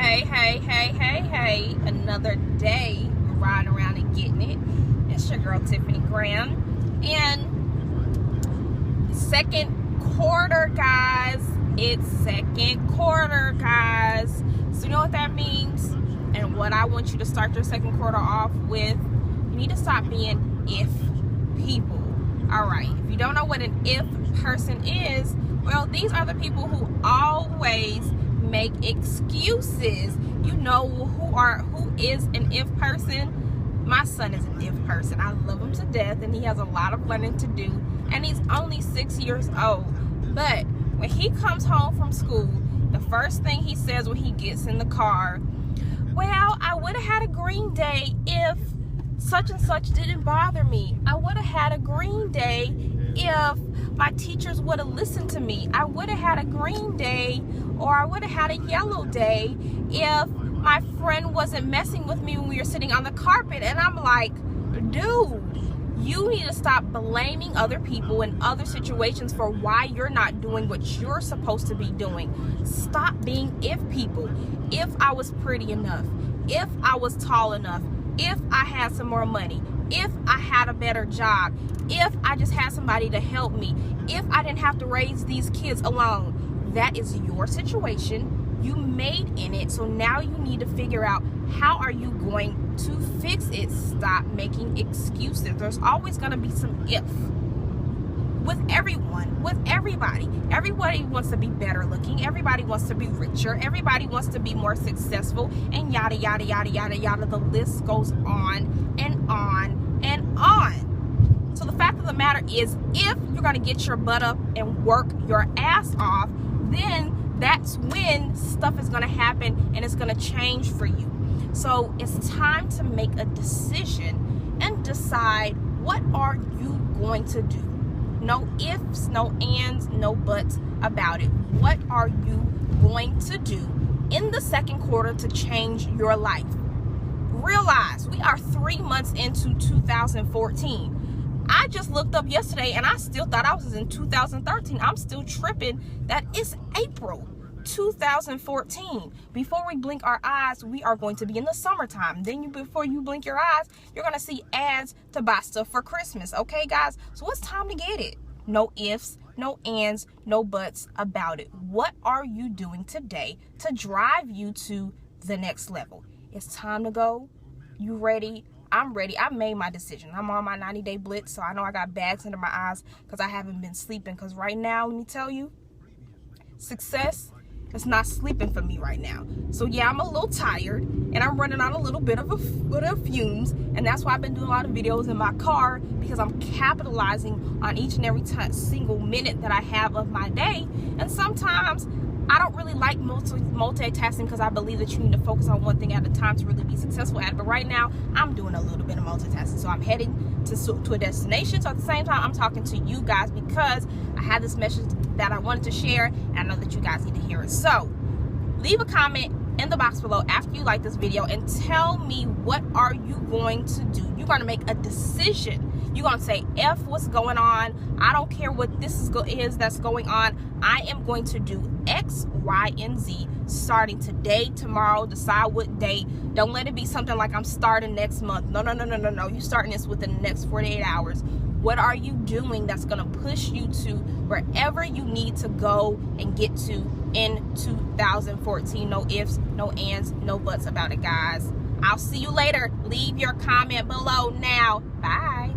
Hey, another day riding around and getting it. It's your girl Tiffany Graham. And second quarter, guys. It's second quarter, guys. So you know what that means? And what I want you to start your second quarter off with, you need to stop being if people. Alright, if you don't know what an if person is, well, these are the people who always make excuses. You know who is an if person? My son is an if person. I love him to death, and he has a lot of learning to do, and he's only 6 years old. But when he comes home from school, the first thing he says when he gets in the car, well, I would have had a green day if such and such didn't bother me. I would have had a green day if my teachers would have listened to me. I would have had a green day, or I would have had a yellow day if my friend wasn't messing with me when we were sitting on the carpet. And I'm like, dude, you need to stop blaming other people in other situations for why you're not doing what you're supposed to be doing. Stop being if people. If I was pretty enough, if I was tall enough, if I had some more money, if I had a better job, if I just had somebody to help me, if I didn't have to raise these kids alone. That is your situation. You made in it. So now you need to figure out, how are you going to fix it? Stop making excuses. There's always going to be some if. With everyone, with everybody. Everybody wants to be better looking. Everybody wants to be richer. Everybody wants to be more successful. And yada, yada, yada, yada, yada. The list goes on and on and on. So the fact of the matter is, if you're going to get your butt up and work your ass off, then that's when stuff is going to happen and it's going to change for you. So it's time to make a decision and decide, what are you going to do? No ifs, no ands, no buts about it. What are you going to do in the second quarter to change your life? Realize we are 3 months into 2014. I just looked up yesterday and I still thought I was in 2013. I'm still tripping that it's April 2014. Before we blink our eyes, we are going to be in the summertime. Then before you blink your eyes, you're going to see ads to buy stuff for Christmas. Okay, guys? So it's time to get it. No ifs, no ands, no buts about it. What are you doing today to drive you to the next level? It's time to go. You ready? I'm ready. I made my decision. I'm on my 90-day blitz, so I know I got bags under my eyes because I haven't been sleeping. Because right now, let me tell you, success is not sleeping for me right now. So yeah, I'm a little tired and I'm running on a little bit of fumes, and that's why I've been doing a lot of videos in my car, because I'm capitalizing on each and every single minute that I have of my day. And sometimes I don't really like multitasking, because I believe that you need to focus on one thing at a time to really be successful at it. But right now, I'm doing a little bit of multitasking. So I'm heading to a destination. So at the same time, I'm talking to you guys because I had this message that I wanted to share, and I know that you guys need to hear it. So leave a comment in the box below after you like this video and tell me, what are you going to do? You're going to make a decision. You're going to say, F what's going on. I don't care what this is that's going on. I am going to do X, Y, and Z starting today, tomorrow. Decide what date. Don't let it be something like I'm starting next month. No. You're starting this within the next 48 hours. What are you doing that's going to push you to wherever you need to go and get to in 2014? No ifs, no ands, no buts about it, guys. I'll see you later. Leave your comment below now. Bye.